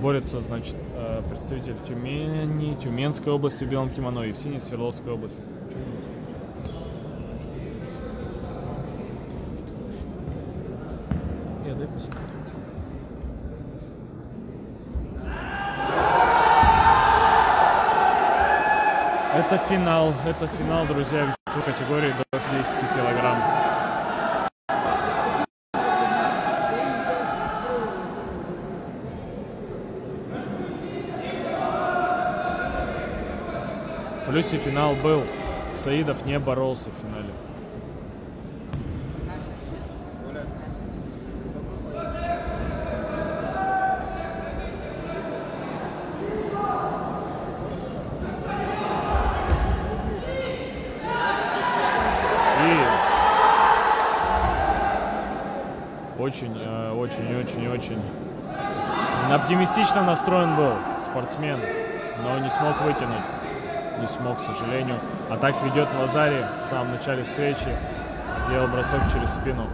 борется, значит, представитель Тюмени, Тюменской области в белом кимоно и в синей Свердловской области. Дай посмотрю. Это финал, друзья, весовой категории до 60 килограмм. В плюсе финал был. Саидов не боролся в финале. Очень оптимистично настроен был спортсмен, но не смог вытянуть. Не смог, к сожалению. А так ведет Лазари в самом начале встречи. Сделал бросок через спину.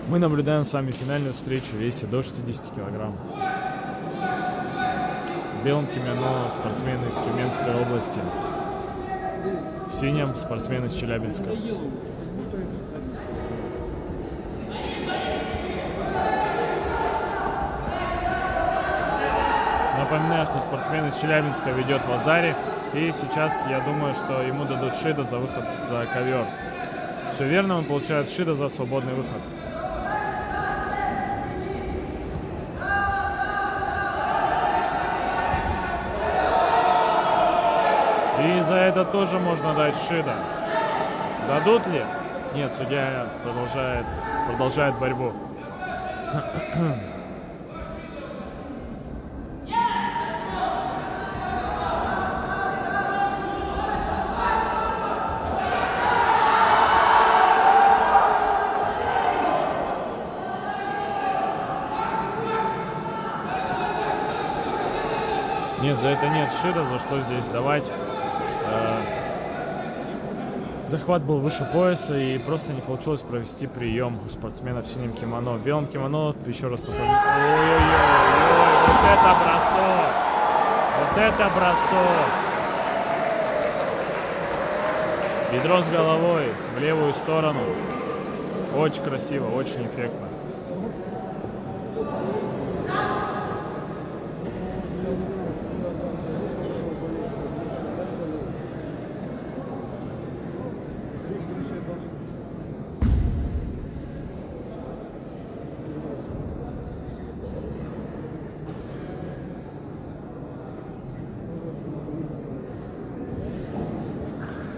Мы наблюдаем с вами финальную встречу в весе до 60 килограмм. В белом кимоно спортсмены из Тюменской области. В синем спортсмены из Челябинска. Напоминаю, что спортсмен из Челябинска ведет Лазари. И сейчас я думаю, что ему дадут шида за выход за ковер. Все верно, он получает шида за свободный выход. И за это тоже можно дать шида. Дадут ли? Нет, судья продолжает борьбу. Нет, за это нет шида, за что здесь давать. Захват был выше пояса и просто не получилось провести прием у спортсмена в синем кимоно. В белом кимоно, еще раз напомню. Ой-ой-ой, вот это бросок! Вот это бросок! Бедро с головой в левую сторону. Очень красиво, очень эффектно.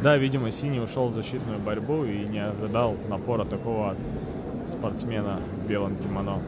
Да, видимо, синий ушел в защитную борьбу и не ожидал напора такого от спортсмена в белом кимоно.